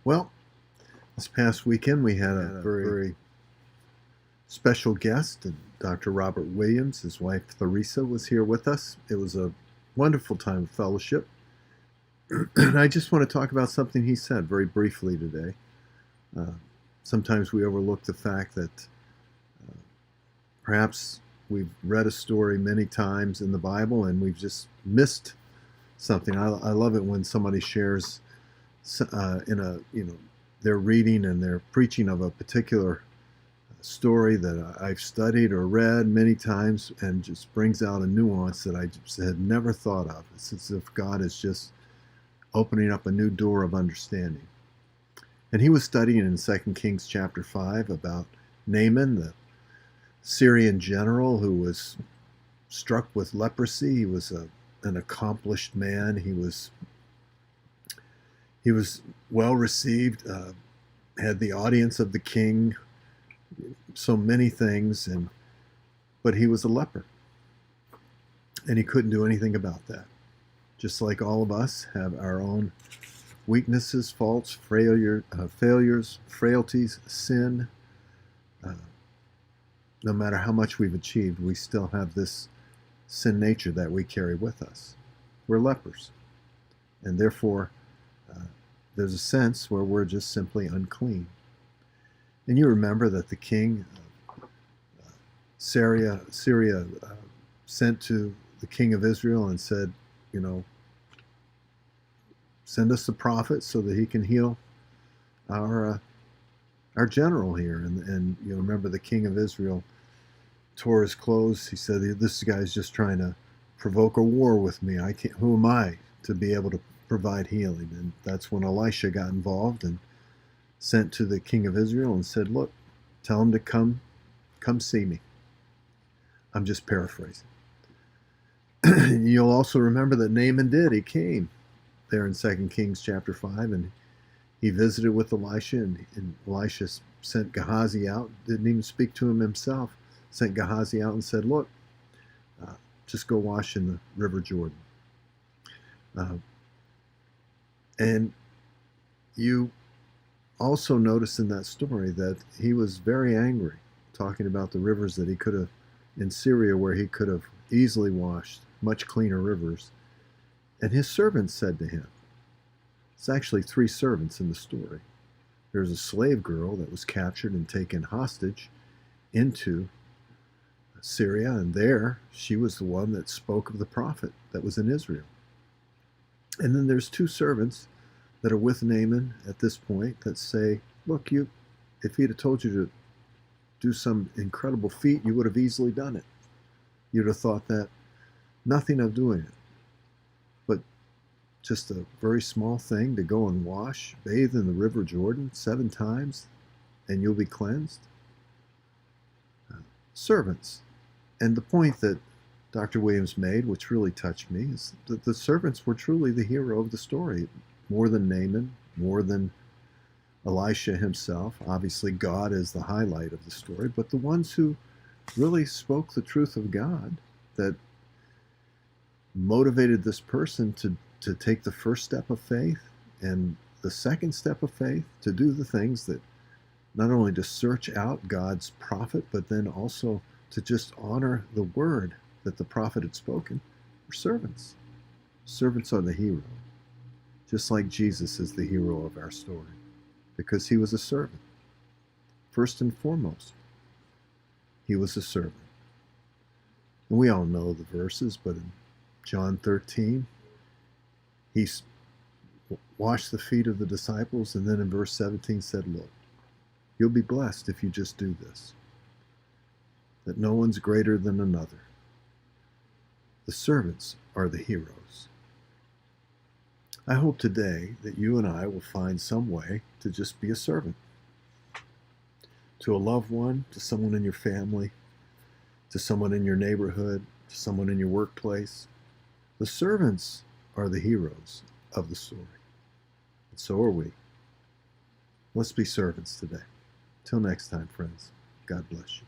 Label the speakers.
Speaker 1: Well, this past weekend we had a very special guest, and Dr. Robert Williams. His wife Theresa was here with us. It was a wonderful time of fellowship. And I just want to talk about something he said very briefly today. Sometimes we overlook the fact that perhaps we've read a story many times in the Bible and we've just missed something. I love it when somebody shares they're reading and they're preaching of a particular story that I've studied or read many times and just brings out a nuance that I just had never thought of. It's as if God is just opening up a new door of understanding. And he was studying in 2 Kings chapter 5 about Naaman, the Syrian general who was struck with leprosy. He was an accomplished man. He was well received, had the audience of the king, so many things, but he was a leper. And he couldn't do anything about that. Just like all of us have our own weaknesses, faults, failures, frailties, sin. No matter how much we've achieved, we still have this sin nature that we carry with us. We're lepers. And therefore, there's a sense where we're just simply unclean. And you remember that the king of Syria sent to the king of Israel and said, send us a prophet so that he can heal our general here. And you remember the king of Israel tore his clothes. He said, this guy's just trying to provoke a war with me. Who am I to be able to provide healing? And that's when Elisha got involved and sent to the king of Israel and said, look, tell him to come see me. I'm just paraphrasing. You'll also remember that Naaman did. He came there in 2 Kings chapter 5, and he visited with Elisha, and Elisha sent Gehazi out, didn't even speak to him himself, sent Gehazi out and said, look, just go wash in the river Jordan. And you also notice in that story that he was very angry, talking about the rivers that he could have, in Syria, where he could have easily washed, much cleaner rivers. And his servants said to him, it's actually 3 servants in the story. There's a slave girl that was captured and taken hostage into Syria, and there she was the one that spoke of the prophet that was in Israel. And then there's 2 servants that are with Naaman at this point that say, look, if he'd have told you to do some incredible feat, you would have easily done it. You'd have thought that nothing of doing it. But just a very small thing to go and bathe in the river Jordan 7 times, and you'll be cleansed. Servants. And the point that Dr. Williams made, which really touched me, is that the servants were truly the hero of the story, more than Naaman, more than Elisha himself. Obviously, God is the highlight of the story, but the ones who really spoke the truth of God, that motivated this person to take the first step of faith and the second step of faith, to do the things that not only to search out God's prophet, but then also to just honor the word that the prophet had spoken, were servants. Servants are the hero, just like Jesus is the hero of our story, because he was a servant. First and foremost, he was a servant. And we all know the verses, but in John 13, he washed the feet of the disciples, and then in verse 17 said, look, you'll be blessed if you just do this, that no one's greater than another. The servants are the heroes. I hope today that you and I will find some way to just be a servant to a loved one, to someone in your family, to someone in your neighborhood, to someone in your workplace. The servants are the heroes of the story. And so are we. Let's be servants today. Till next time, friends. God bless you.